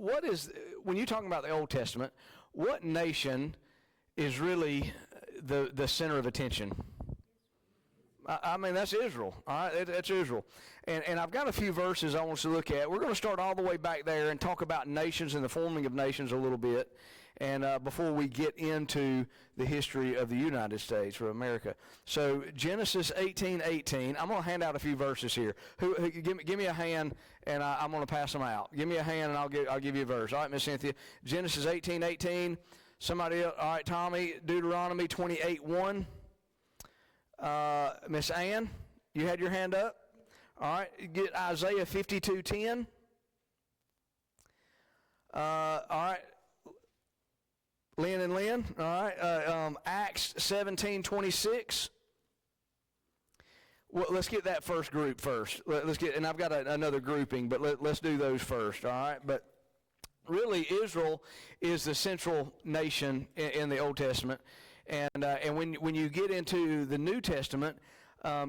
what is, when you're talking about the Old Testament, what nation is really the center of attention? I mean, that's Israel. All right, that's Israel. And I've got a few verses I want us to look at. We're going to start all the way back there and talk about nations and the forming of nations a little bit, and before we get into the history of the United States or America. So Genesis 18:18. I'm going to hand out a few verses here. Who give me a hand, and I'm going to pass them out. Give me a hand, and I'll give you a verse. All right, Miss Cynthia. Genesis 18:18. Somebody else. All right, Tommy. Deuteronomy 28:1. Miss Ann, you had your hand up. All right, get Isaiah 52:10. All right, Lynn and Lynn. All right, Acts 17:26. Well, let's get that first group first. Let's get, and I've got another grouping, but let's do those first. All right, but really, Israel is the central nation in the Old Testament, and when you get into the New Testament,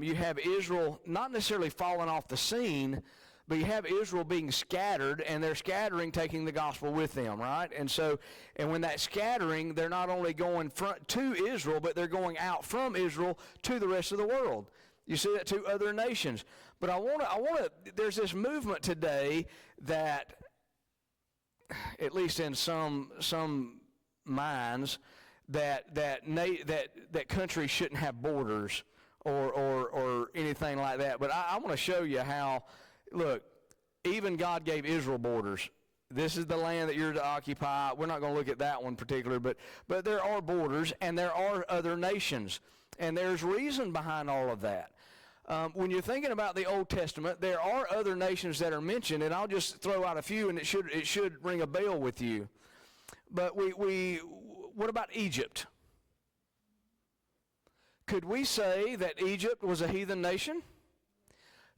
you have Israel not necessarily falling off the scene, but you have Israel being scattered, and they're scattering, taking the gospel with them, right? And when that scattering, they're not only going to Israel, but they're going out from Israel to the rest of the world. You see that to other nations. But I want to. There's this movement today that, at least in some minds, that countries shouldn't have borders or anything like that. But I want to show you how. Look, even God gave Israel borders. This is the land that you're to occupy. We're not going to look at that one particular, but there are borders and there are other nations, and there's reason behind all of that. When you're thinking about the Old Testament, there are other nations that are mentioned, and I'll just throw out a few, and it should ring a bell with you. But what about Egypt? Could we say that Egypt was a heathen nation?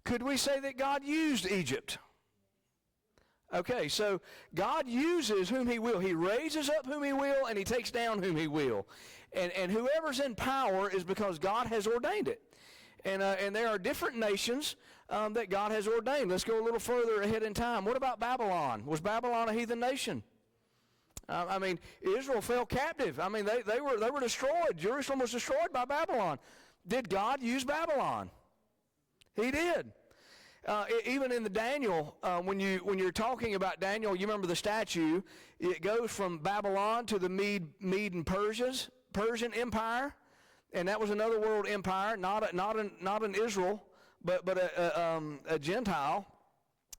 Could we say that God used Egypt? Okay, so God uses whom he will. He raises up whom he will, and he takes down whom he will. And whoever's in power is because God has ordained it. And there are different nations that God has ordained. Let's go a little further ahead in time. What about Babylon? Was Babylon a heathen nation? I mean, Israel fell captive. I mean, they were destroyed. Jerusalem was destroyed by Babylon. Did God use Babylon? He did. Even in the Daniel, when you're talking about Daniel, you remember the statue. It goes from Babylon to the Mede and Persian Empire, and that was another world empire, not an Israel, but a Gentile.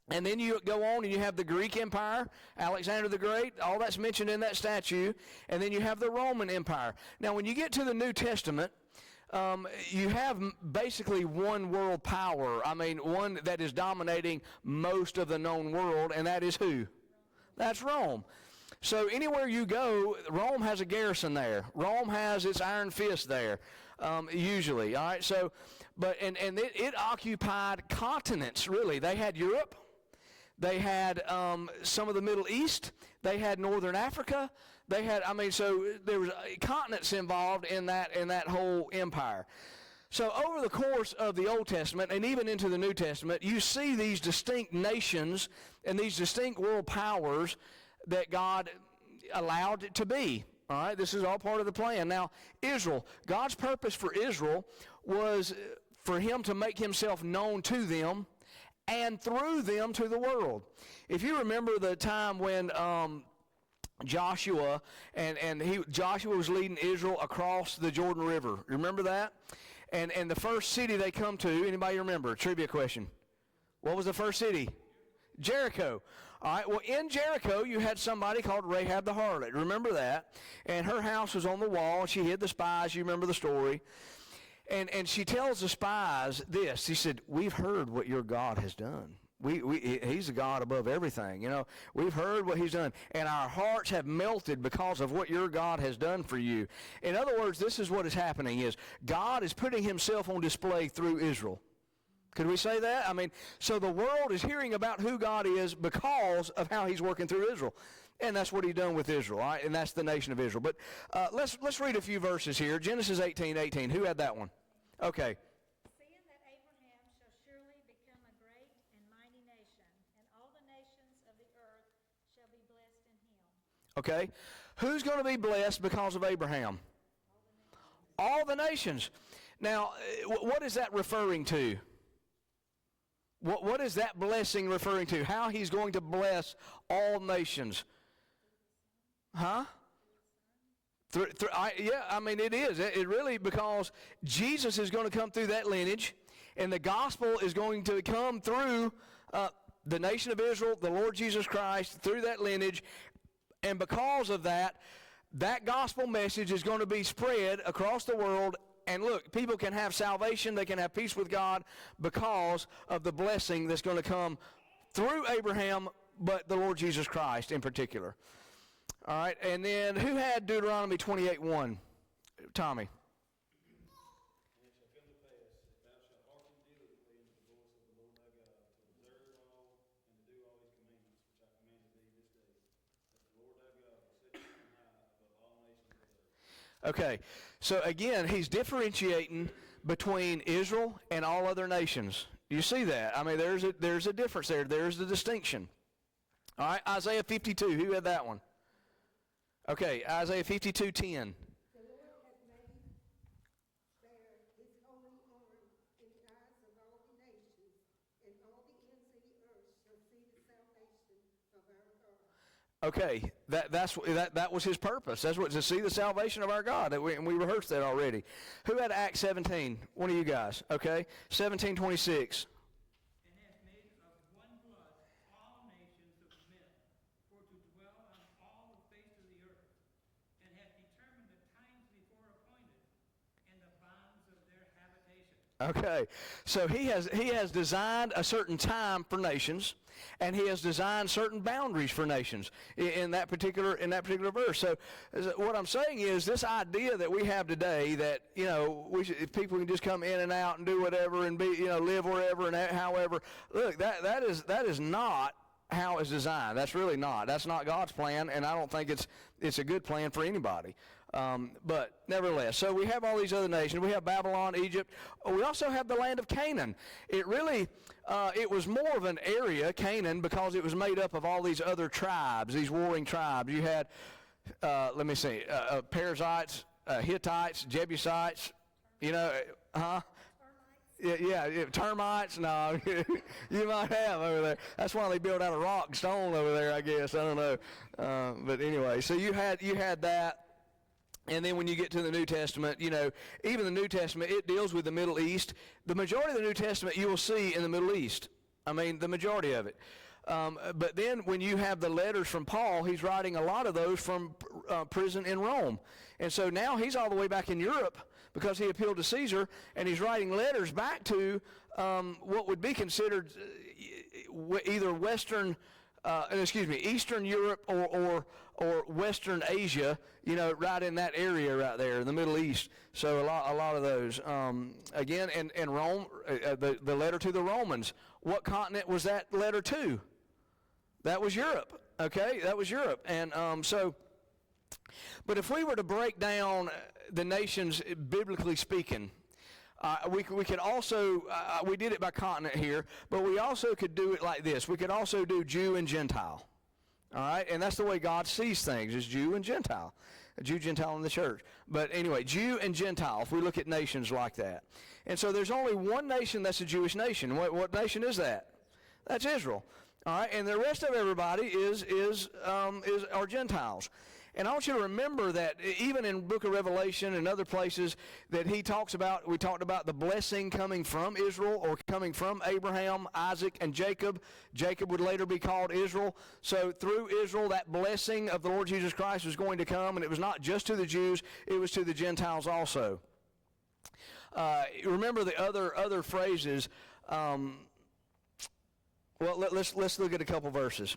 And then you go on and you have the Greek Empire, Alexander the Great, all that's mentioned in that statue, and then you have the Roman Empire. Now, when you get to the New Testament, you have basically one world power. I mean, one that is dominating most of the known world, and that is who? That's Rome. So anywhere you go, Rome has a garrison there. Rome has its iron fist there, usually. All right. So, it occupied continents. Really, they had Europe. They had some of the Middle East. They had Northern Africa. They had, so there was continents involved in that whole empire. So over the course of the Old Testament and even into the New Testament, you see these distinct nations and these distinct world powers that God allowed to be. All right, this is all part of the plan. Now, Israel, God's purpose for Israel was for him to make himself known to them and through them to the world. If you remember the time when Joshua Joshua was leading Israel across the Jordan River. Remember that? And the first city they come to, anybody remember? Trivia question. What was the first city? Jericho. All right, well, in Jericho, you had somebody called Rahab the harlot. Remember that? And her house was on the wall. She hid the spies. You remember the story. And she tells the spies this. She said, "We've heard what your God has done. He's a God above everything. You know, we've heard what he's done, and our hearts have melted because of what your God has done for you." In other words, this is what is happening: is God is putting himself on display through Israel. Could we say that? I mean, so the world is hearing about who God is because of how he's working through Israel. And that's what he's done with Israel, all right? And that's the nation of Israel. But let's read a few verses here. Genesis 18:18. Who had that one? Okay. Seeing that Abraham shall surely become a great and mighty nation, and all the nations of the earth shall be Okay? Who's going to be blessed because of Abraham? All the nations. Now, what is that referring to? What is that blessing referring to? How he's going to bless all nations? Huh? Yeah, I mean, it is. It really, because Jesus is going to come through that lineage, and the gospel is going to come through the nation of Israel, the Lord Jesus Christ, through that lineage, and because of that, that gospel message is going to be spread across the world. And look, people can have salvation, they can have peace with God because of the blessing that's going to come through Abraham, but the Lord Jesus Christ in particular. All right, and then who had Deuteronomy 28:1? Tommy. Okay, so again, he's differentiating between Israel and all other nations. You see that? I mean, there's a difference there. There's the distinction. All right, Isaiah 52. Who had that one? Okay, Isaiah 52:10. The Lord hath made bare his holy arm in the eyes of all the nations, and all the ends of the earth shall see the salvation of our God. Okay, that was his purpose. That's what, to see the salvation of our God. And we rehearsed that already. Who had Acts 17? One of you guys. Okay, 17:26. And hath made of one blood all nations of men, for to dwell on all the face of the earth, and hath determined the times before appointed, and the bonds of their habitation. Okay, so he has designed a certain time for nations, and he has designed certain boundaries for nations in that particular verse. So what I'm saying is, this idea that we have today that, you know, people can just come in and out and do whatever and be, you know, live wherever and however. Look, that is not how it's designed. That's really not. That's not God's plan, and I don't think it's a good plan for anybody. But nevertheless, so we have all these other nations. We have Babylon, Egypt. We also have the land of Canaan. It really, it was more of an area, Canaan, because it was made up of all these other tribes, these warring tribes. You had, Perizzites, Hittites, Jebusites, you know, Yeah, termites. No, you might have over there. That's why they built out of rock and stone over there, I guess. I don't know, but anyway. So you had that, and then when you get to the New Testament, you know, even the New Testament, it deals with the Middle East. The majority of the New Testament you will see in the Middle East. I mean, the majority of it. But then when you have the letters from Paul, he's writing a lot of those from prison in Rome, and so now he's all the way back in Europe, because he appealed to Caesar, and he's writing letters back to what would be considered either Eastern Europe or Western Asia, you know, right in that area right there, the Middle East. So a lot of those. Again, and Rome, the letter to the Romans, what continent was that letter to? That was Europe, okay? That was Europe. And but if we were to break down the nations, biblically speaking, we could also, we did it by continent here, but we also could do it like this. We could also do Jew and Gentile, all right? And that's the way God sees things, is Jew and Gentile. Jew, Gentile in the church. But anyway, Jew and Gentile, if we look at nations like that. And so there's only one nation that's a Jewish nation. What nation is that? That's Israel, all right? And the rest of everybody are Gentiles. And I want you to remember that even in the book of Revelation and other places that we talked about the blessing coming from Israel, or coming from Abraham, Isaac, and Jacob. Jacob would later be called Israel. So through Israel, that blessing of the Lord Jesus Christ was going to come, and it was not just to the Jews, it was to the Gentiles also. Remember the other phrases. Let's look at a couple verses.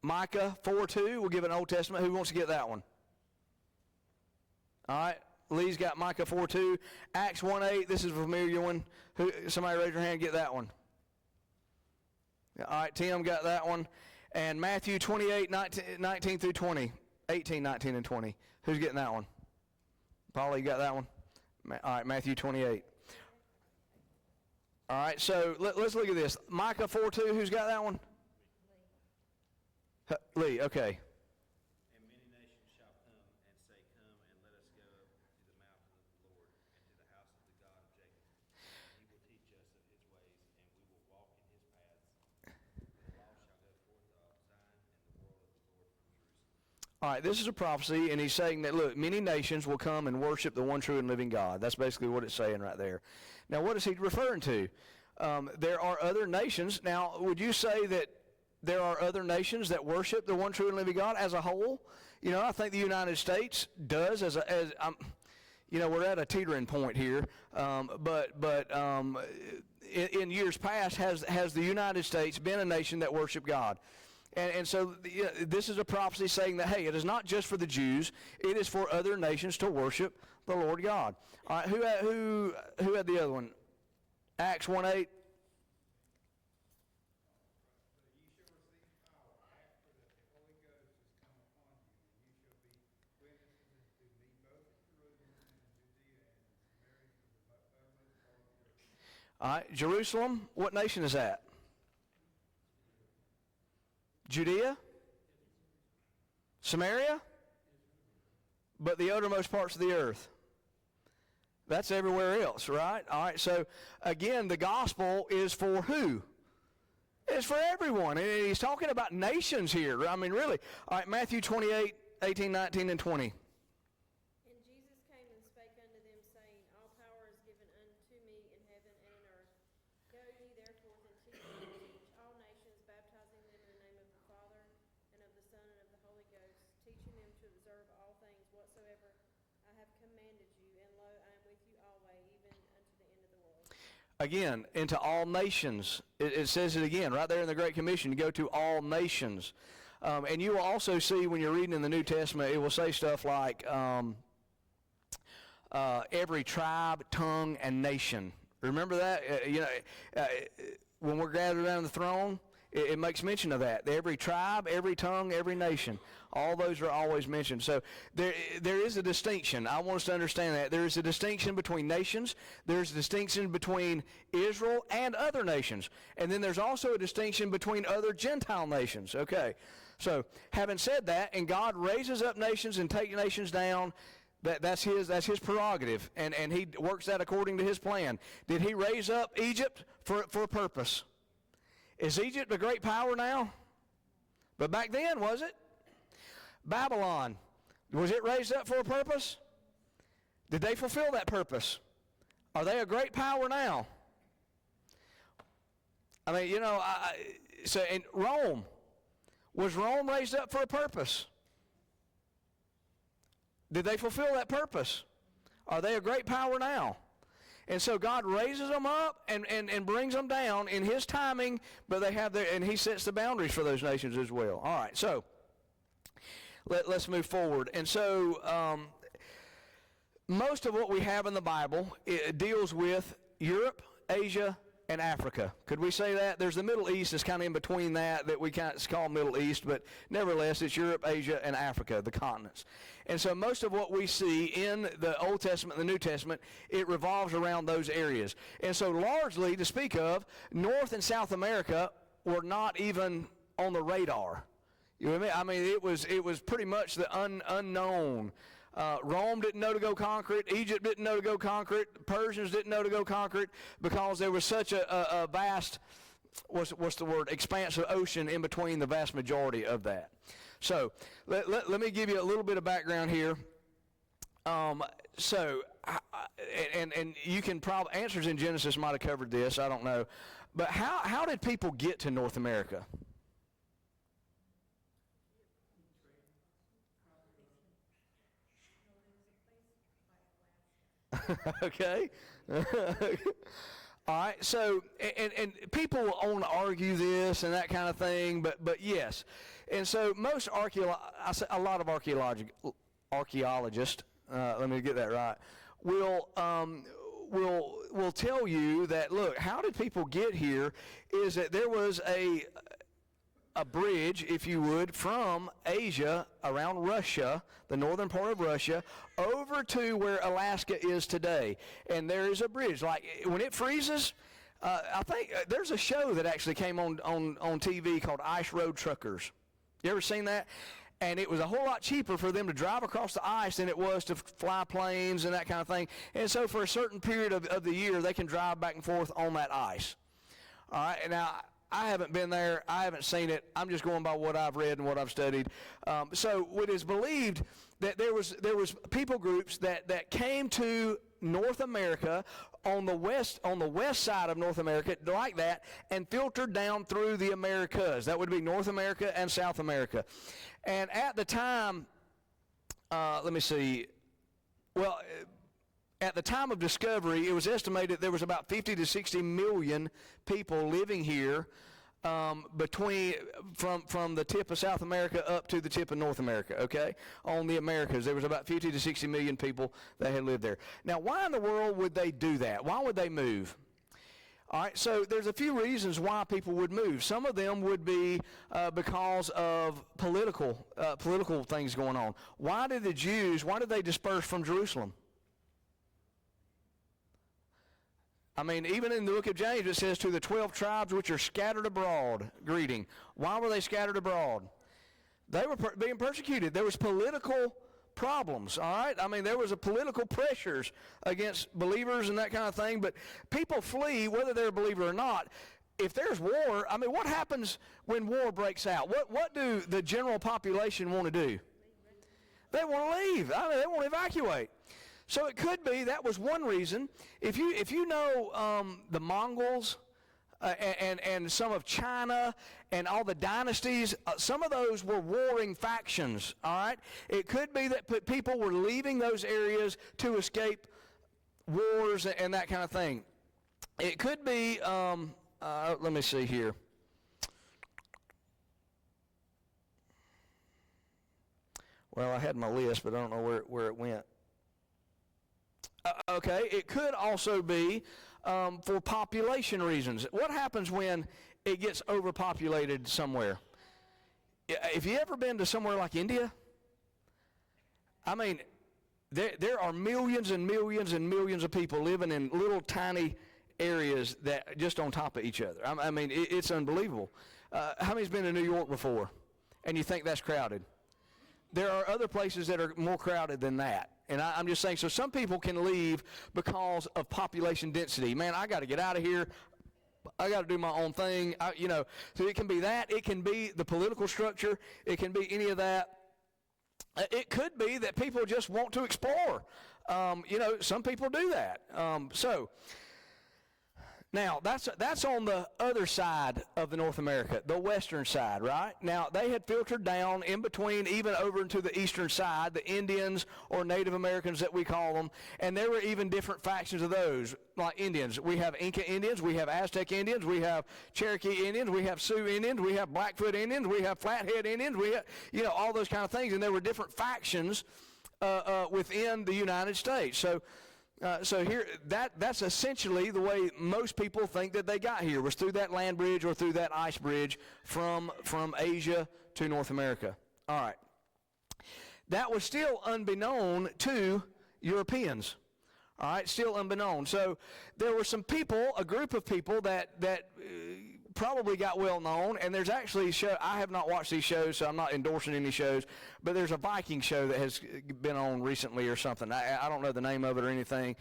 Micah 4:2, we'll give an Old Testament. Who wants to get that one? All right, Lee's got Micah 4:2. Acts 1:8, this is a familiar one. Somebody raise your hand and get that one. All right, Tim got that one. And Matthew 28, 19 through 20. 18, 19, and 20. Who's getting that one? Paula, you got that one? All right, Matthew 28. All right, so let's look at this. Micah 4:2, who's got that one? Lee, okay. All right, this is a prophecy, and he's saying that, look, many nations will come and worship the one true and living God. That's basically what it's saying right there. Now, what is he referring to? There are other nations. Now, would you say that there are other nations that worship the one true and living God as a whole? You know, I think the United States does you know, we're at a teetering point here, in years past, has the United States been a nation that worshiped God? And so this is a prophecy saying that, hey, it is not just for the Jews, it is for other nations to worship the Lord God. All right, who had the other one? Acts 1:8. All right, Jerusalem, what nation is that? Judea? Samaria? But the uttermost parts of the earth. That's everywhere else, right? All right, so again, the gospel is for who? It's for everyone. And he's talking about nations here. I mean, really. All right, Matthew 28:18, 19, and 20. And Jesus came and spake unto them, saying, All power is given unto me in heaven and in earth. Go ye therefore and teach all nations, baptizing them in the name of the Father, and of the Son, and of the Holy Ghost, teaching them to observe all things whatsoever I have commanded you. And lo, I am with you always, even unto the end of the world. Again, into all nations. It says it again right there in the Great Commission. You go to all nations. And you will also see when you're reading in the New Testament, it will say stuff like every tribe, tongue, and nation. Remember that? When we're gathered around the throne, it makes mention of that. Every tribe, every tongue, every nation. All those are always mentioned. So there is a distinction. I want us to understand that. There is a distinction between nations. There's a distinction between Israel and other nations. And then there's also a distinction between other Gentile nations. Okay. So having said that, and God raises up nations and takes nations down, that's his prerogative. And he works that according to his plan. Did he raise up Egypt for a purpose? Is Egypt a great power now? But back then, was it? Babylon, was it raised up for a purpose? Did they fulfill that purpose? Are they a great power now? I mean, you know, so in Rome, was Rome raised up for a purpose? Did they fulfill that purpose? Are they a great power now? And so God raises them up and brings them down in his timing, but they have and he sets the boundaries for those nations as well. All right, so let's move forward. And so most of what we have in the Bible, it deals with Europe, Asia, and Africa. Could we say that? There's the Middle East that's kind of in between that we kind of call Middle East, but nevertheless it's Europe, Asia, and Africa, the continents. And so most of what we see in the Old Testament and the New Testament, it revolves around those areas. And so largely, to speak of, North and South America were not even on the radar. You know what I mean? I mean, it was pretty much the unknown. Rome didn't know to go conquer it. Egypt didn't know to go conquer it. The Persians didn't know to go conquer it because there was such a vast, what's the word, expanse of ocean in between the vast majority of that. So let me give you a little bit of background here. And you can probably, Answers in Genesis might have covered this, I don't know. But how did people get to North America? Okay. All right. So, and people will want to argue this and that kind of thing, but yes. And so most a lot of archaeologists, let me get that right, will tell you that, look, how did people get here is that there was a bridge, if you would, from Asia around Russia, the northern part of Russia, over to where Alaska is today. And there is a bridge. Like when it freezes, I think there's a show that actually came on TV called Ice Road Truckers. You ever seen that? And it was a whole lot cheaper for them to drive across the ice than it was to fly planes and that kind of thing. And so for a certain period of the year, they can drive back and forth on that ice. All right, and now I haven't been there. I haven't seen it. I'm just going by what I've read and what I've studied. So it is believed that there was people groups that came to North America on the west side of North America like that, and filtered down through the Americas. That would be North America and South America. And at the time, let me see. Well, at the time of discovery, it was estimated there was about 50 to 60 million people living here from the tip of South America up to the tip of North America, okay? On the Americas, there was about 50 to 60 million people that had lived there. Now, why in the world would they do that? Why would they move? All right, so there's a few reasons why people would move. Some of them would be because of political things going on. Why did they disperse from Jerusalem? I mean, even in the book of James, it says, to the 12 tribes which are scattered abroad, greeting. Why were they scattered abroad? They were being persecuted. There was political problems, all right? I mean, there was a political pressures against believers and that kind of thing, but people flee, whether they're a believer or not. If there's war, I mean, what happens when war breaks out? What do the general population want to do? They want to leave. I mean, they want to evacuate. So it could be that was one reason. If you know the Mongols and some of China and all the dynasties, some of those were warring factions, all right? It could be that people were leaving those areas to escape wars and that kind of thing. It could be, let me see here. Well, I had my list, but I don't know where it went. Okay, it could also be for population reasons. What happens when it gets overpopulated somewhere? Have you ever been to somewhere like India? I mean, there are millions and millions and millions of people living in little tiny areas that just on top of each other. I mean, it's unbelievable. How many's been to New York before? And you think that's crowded? There are other places that are more crowded than that. And I'm just saying, so some people can leave because of population density. Man, I got to get out of here. I got to do my own thing. So it can be that. It can be the political structure. It can be any of that. It could be that people just want to explore. Some people do that. Now, that's on the other side of the North America, the western side, right? Now, they had filtered down in between, even over into the eastern side, the Indians or Native Americans that we call them, and there were even different factions of those, like Indians. We have Inca Indians, we have Aztec Indians, we have Cherokee Indians, we have Sioux Indians, we have Blackfoot Indians, we have Flathead Indians, we have, all those kind of things, and there were different factions within the United States. So here, that's essentially the way most people think that they got here, was through that land bridge or through that ice bridge from Asia to North America. All right. That was still unbeknown to Europeans. All right, still unbeknown. So there were some people, a group of people that probably got well known, and there's actually I have not watched these shows, so I'm not endorsing any shows, but there's a Viking show that has been on recently or something. I don't know the name of it or anything,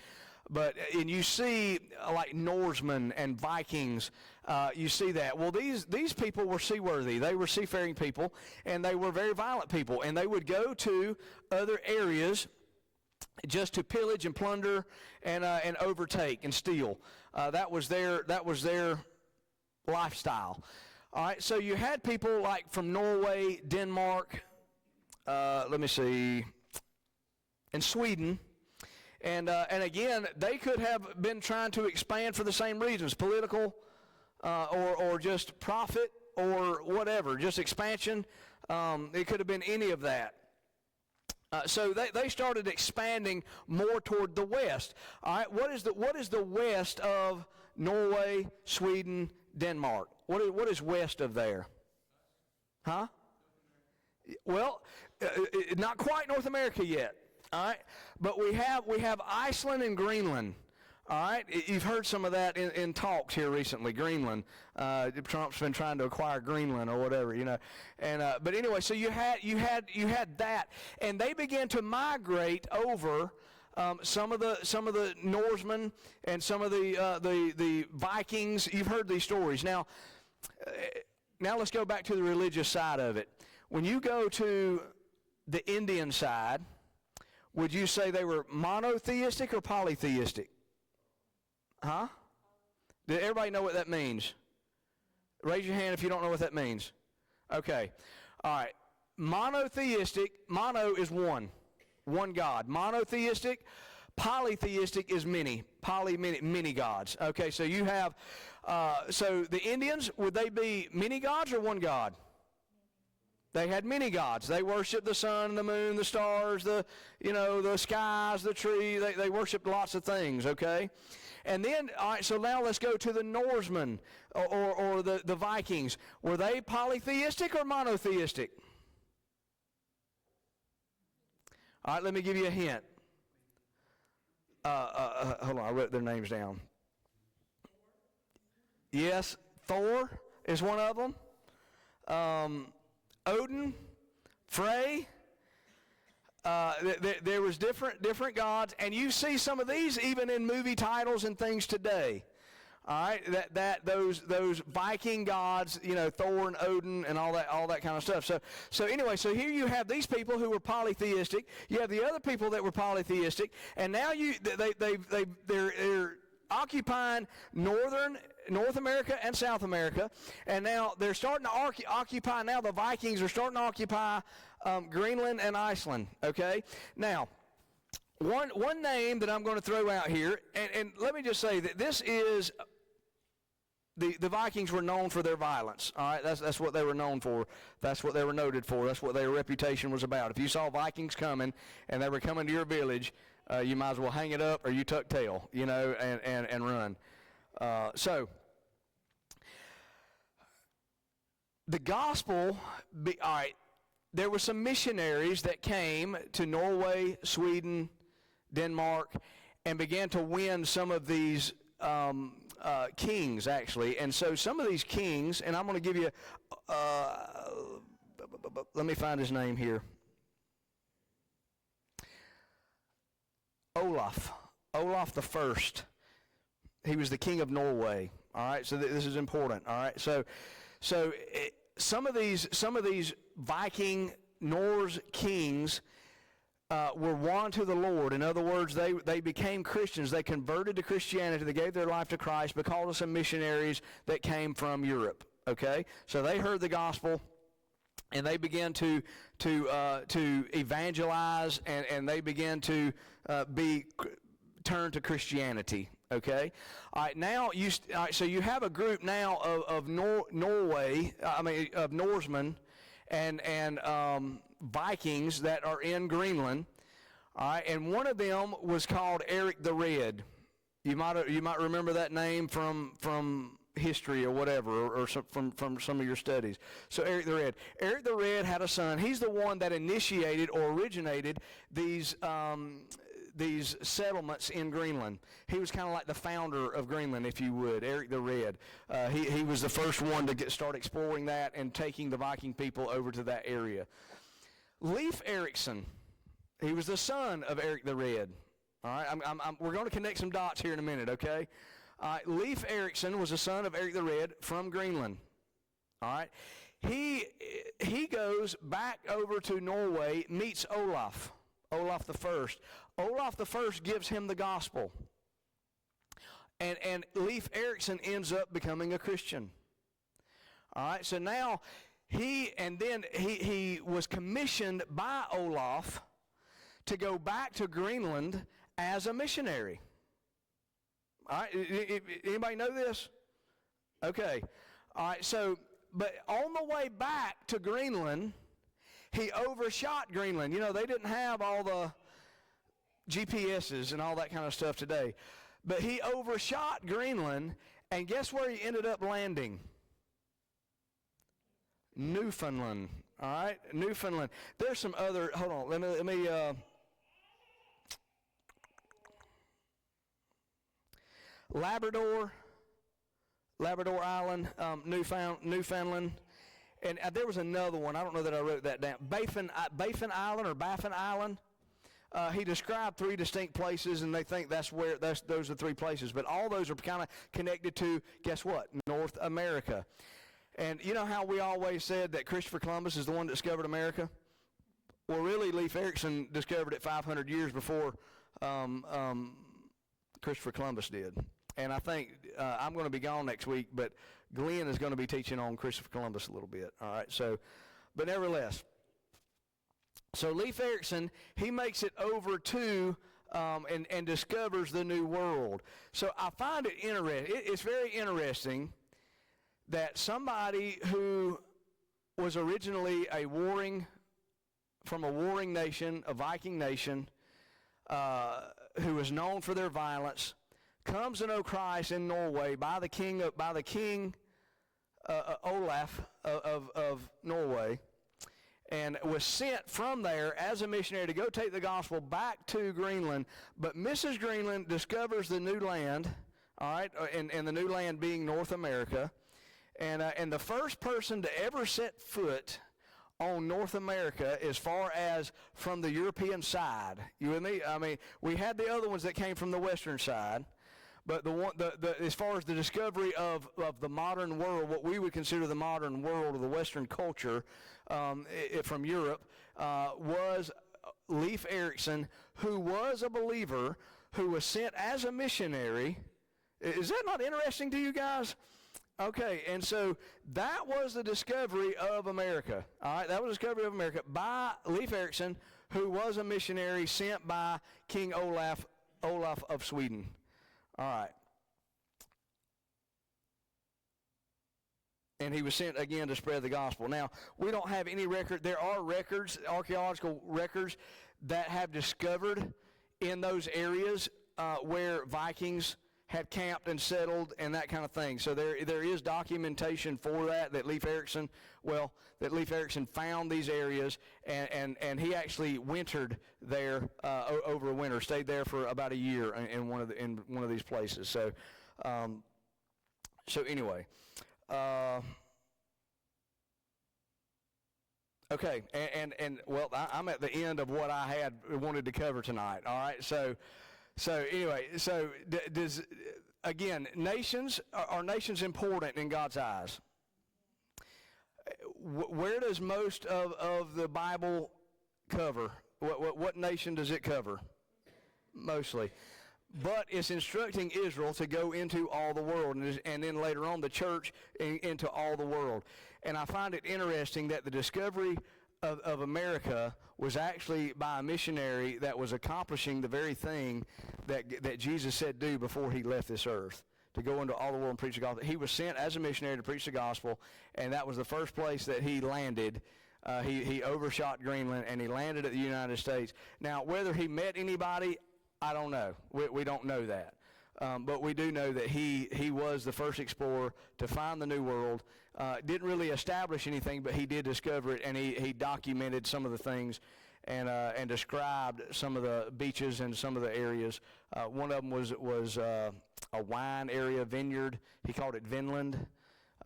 and you see like Norsemen and Vikings, you see that. Well, these people were seaworthy. They were seafaring people, and they were very violent people, and they would go to other areas just to pillage and plunder and overtake and steal. That was their lifestyle. All right, so you had people like from Norway, Denmark, and Sweden, and again, they could have been trying to expand for the same reasons, political, or just profit, or whatever, just expansion. It could have been any of that. So they started expanding more toward the west. All right, what is the west of Norway, Sweden, Denmark? What is west of there? Huh? Well, not quite North America yet. All right, but we have Iceland and Greenland. All right, you've heard some of that in talks here recently. Greenland, Trump's been trying to acquire Greenland or whatever, And but anyway, so you had that, and they began to migrate over. Some of the Norsemen and some of the Vikings. You've heard these stories. Now, now let's go back to the religious side of it. When you go to the Indian side, would you say they were monotheistic or polytheistic? Huh? Did everybody know what that means? Raise your hand if you don't know what that means. Okay. All right. Monotheistic, mono is one God. Monotheistic, polytheistic is many. Many gods. Okay, so you have, so the Indians, would they be many gods or one God? They had many gods. They worshiped the sun, the moon, the stars, the skies, the tree. They worshiped lots of things, okay? And then, all right, so now let's go to the Norsemen or the Vikings. Were they polytheistic or monotheistic? All right, let me give you a hint. Hold on, I wrote their names down. Yes, Thor is one of them. Odin, Frey. There was different gods, and you see some of these even in movie titles and things today. All right, those Viking gods, Thor and Odin and all that kind of stuff. So anyway, so here you have these people who were polytheistic. You have the other people that were polytheistic, and now they're occupying North America and South America, and now they're starting to occupy. Now the Vikings are starting to occupy Greenland and Iceland. Okay, now. One name that I'm going to throw out here, and let me just say that this is, the Vikings were known for their violence. All right, that's what they were known for. That's what they were noted for. That's what their reputation was about. If you saw Vikings coming and they were coming to your village, you might as well hang it up or you tuck tail, and run. So the gospel, all right, there were some missionaries that came to Norway, Sweden, Denmark, and began to win some of these kings, actually. And so some of these kings, and I'm going to give you, let me find his name here. Olaf the First. He was the king of Norway. All right, so this is important. All right, so some of these Viking Norse kings were won to the Lord. In other words, they became Christians. They converted to Christianity. They gave their life to Christ because of some missionaries that came from Europe. Okay, so they heard the gospel, and they began to evangelize, and they began to be turned to Christianity. Okay, all right. Now so you have a group now of Norway. Of Norsemen and Vikings that are in Greenland. All right, and one of them was called Eric the Red. You might remember that name from history or whatever, or from some of your studies. So Eric the Red. Eric the Red had a son. He's the one that initiated or originated these settlements in Greenland. He was kind of like the founder of Greenland, if you would, Eric the Red. He was the first one to start exploring that and taking the Viking people over to that area. Leif Erikson, he was the son of Eric the Red. All right, we're going to connect some dots here in a minute, okay? Leif Erikson was the son of Eric the Red from Greenland. All right, he goes back over to Norway, meets Olaf the First. Olaf the First gives him the gospel, and Leif Erikson ends up becoming a Christian. All right, so now he was commissioned by Olaf to go back to Greenland as a missionary. All right, anybody know this? Okay, all right. So, but on the way back to Greenland, he overshot Greenland. They didn't have all the GPSs and all that kind of stuff today. But he overshot Greenland, and guess where he ended up landing? Newfoundland. All right, Newfoundland. There's some other, hold on, let me Labrador Island, Newfoundland. And there was another one. I don't know that I wrote that down. Baffin Island. He described three distinct places, and they think those are three places. But all those are kind of connected to, guess what? North America. And you know how we always said that Christopher Columbus is the one that discovered America? Well, really, Leif Erikson discovered it 500 years before Christopher Columbus did. And I think I'm going to be gone next week, but Glenn is going to be teaching on Christopher Columbus a little bit. All right, so, but nevertheless, so Leif Erikson, he makes it over to and discovers the New World. So I find it interesting. It's very interesting that somebody who was originally from a warring nation, a Viking nation, who was known for their violence, comes to know Christ in Norway by the king Olaf of Norway, and was sent from there as a missionary to go take the gospel back to Greenland. But Mrs. Greenland discovers the new land, all right, and the new land being North America. And the first person to ever set foot on North America as far as from the European side. You with me? I mean, we had the other ones that came from the western side, but as far as the discovery of the modern world, what we would consider the modern world or the Western culture from Europe, was Leif Erikson, who was a believer, who was sent as a missionary. Is that not interesting to you guys? Okay, and so that was the discovery of America. All right, that was the discovery of America by Leif Erikson, who was a missionary sent by King Olaf of Sweden. All right. And he was sent again to spread the gospel. Now, we don't have any record. There are records, archaeological records, that have discovered in those areas where Vikings had camped and settled and that kind of thing. So there is documentation for that Leif Erikson found these areas, and he actually wintered there over a winter, stayed there for about a year in one of these places. So anyway, okay, and well, I'm at the end of what I had wanted to cover tonight. All right, so anyway, are nations important in God's eyes? Where does most of the Bible cover? What nation does it cover? Mostly. But it's instructing Israel to go into all the world, and then later on the church into all the world. And I find it interesting that the discovery of America was actually by a missionary that was accomplishing the very thing that Jesus said do before he left this earth, to go into all the world and preach the gospel. He was sent as a missionary to preach the gospel, and that was the first place that he landed. He overshot Greenland, and he landed at the United States. Now, whether he met anybody, I don't know. We don't know that. But we do know that he was the first explorer to find the New World. Didn't really establish anything, but he did discover it, and he documented some of the things and described some of the beaches and some of the areas. One of them was a wine area, vineyard. He called it Vinland.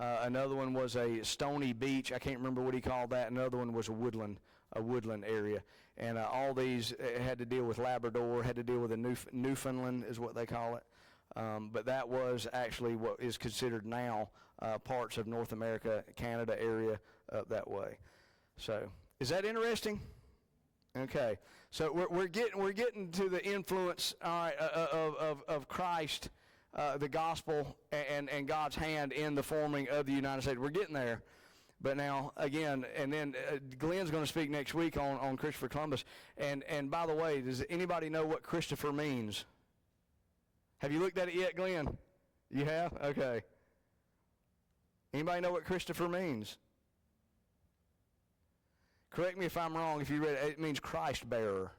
Another one was a stony beach. I can't remember what he called that. Another one was a woodland area. And all these had to deal with Labrador, had to deal with Newfoundland is what they call it. But that was actually what is considered now parts of North America, Canada area up that way. So is that interesting? Okay. So we're getting to the influence of Christ, the gospel, and God's hand in the forming of the United States. We're getting there. But now, again, and then Glenn's going to speak next week on Christopher Columbus. And by the way, does anybody know what Christopher means? Have you looked at it yet, Glenn? You have? Okay. Anybody know what Christopher means? Correct me if I'm wrong. If you read it, it means Christ bearer.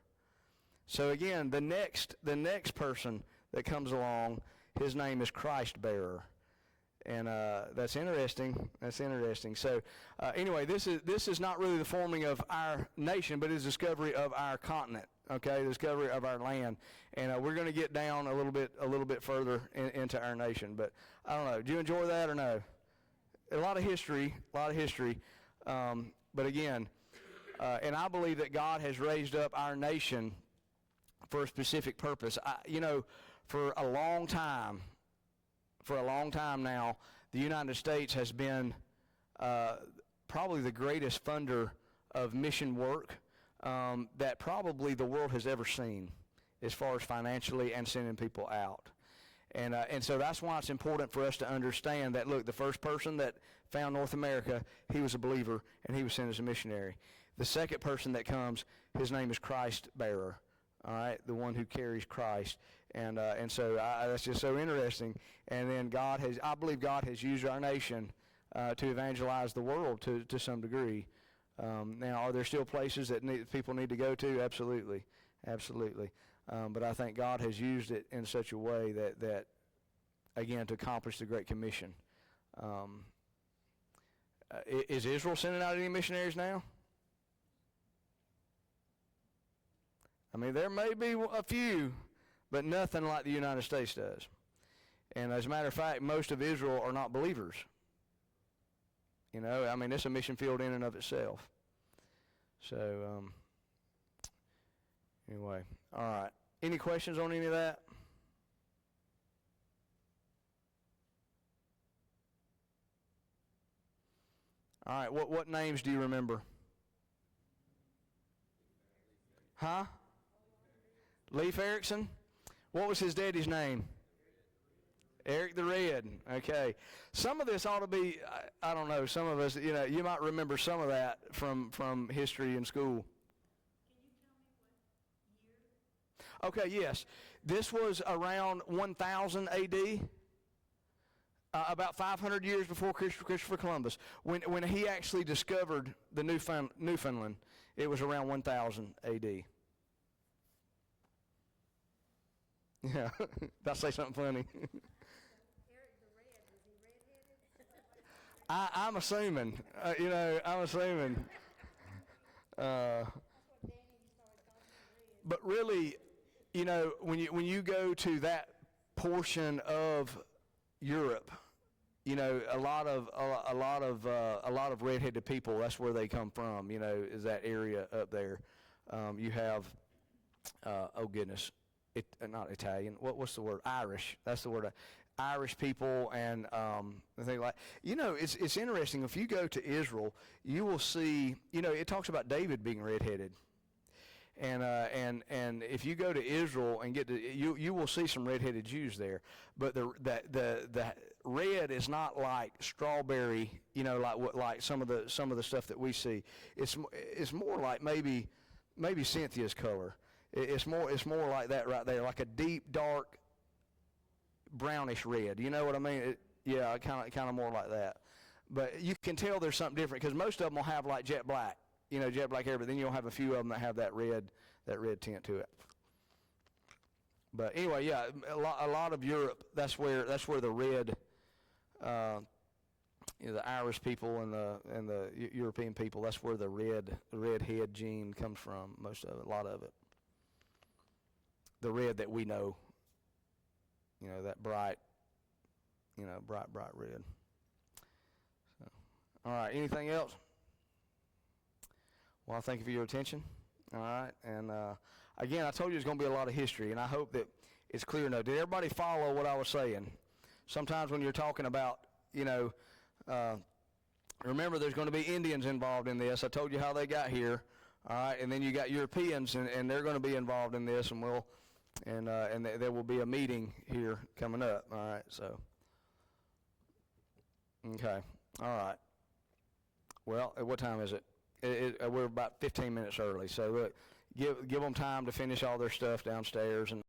So again, the next person that comes along, his name is Christ bearer. And that's interesting. That's interesting. So anyway, this is not really the forming of our nation, but it's discovery of our continent. Okay, the discovery of our land, and we're going to get down a little bit further into our nation. But I don't know. Do you enjoy that or no? A lot of history. But again, and I believe that God has raised up our nation for a specific purpose. For a long time now, the United States has been probably the greatest funder of mission work that probably the world has ever seen, as far as financially and sending people out. And so that's why it's important for us to understand that, look, the first person that found North America, he was a believer, and he was sent as a missionary. The second person that comes, his name is Christ bearer, all right, the one who carries Christ. And so that's just so interesting. And then I believe God has used our nation to evangelize the world to some degree. Now, are there still places that people need to go to? Absolutely, absolutely. But I think God has used it in such a way that again, to accomplish the Great Commission. Is Israel sending out any missionaries now? I mean, there may be a few, but nothing like the United States does. And as a matter of fact, most of Israel are not believers. You know, I mean, it's a mission field in and of itself. So, anyway, all right. Any questions on any of that? All right, what names do you remember? Huh? Leif Erikson? What was his daddy's name? Eric the Red. Okay. Some of this ought to be, I don't know, some of us, you know, you might remember some of that from history in school. Okay, yes. This was around 1000 A.D., about 500 years before Christopher Columbus. When he actually discovered the Newfoundland, it was around 1000 A.D. Yeah, did I say something funny? Eric the Red, was he redheaded? I'm assuming, I'm assuming. But really, you know, when you go to that portion of Europe, you know, a lot of redheaded people. That's where they come from. You know, is that area up there? You have, oh goodness, not Italian. What's the word? Irish. That's the word. Irish people and things like. You know, it's interesting. If you go to Israel, you will see. You know, it talks about David being redheaded. And if you go to Israel and get to you will see some redheaded Jews there, but the red is not like strawberry, you know, like some of the stuff that we see. It's more like maybe Cynthia's color. It's more like that right there, like a deep dark brownish red. You know what I mean? Yeah, kind of more like that. But you can tell there's something different because most of them will have like jet black. You know, jet black hair, but then you'll have a few of them that have that red tint to it. But anyway, yeah, a lot of Europe. That's where the red, you know, the Irish people and the European people. That's where the red head gene comes from. Most of it, a lot of it. The red that we know. You know, that bright red. So, all right. Anything else? Well, I thank you for your attention. All right, and again, I told you there's going to be a lot of history, and I hope that it's clear enough. Did everybody follow what I was saying? Sometimes when you're talking about, you know, remember there's going to be Indians involved in this. I told you how they got here. All right, and then you got Europeans, and they're going to be involved in this, and there will be a meeting here coming up. All right, so okay, all right. Well, at what time is it? We're about 15 minutes early, so look, give them time to finish all their stuff downstairs and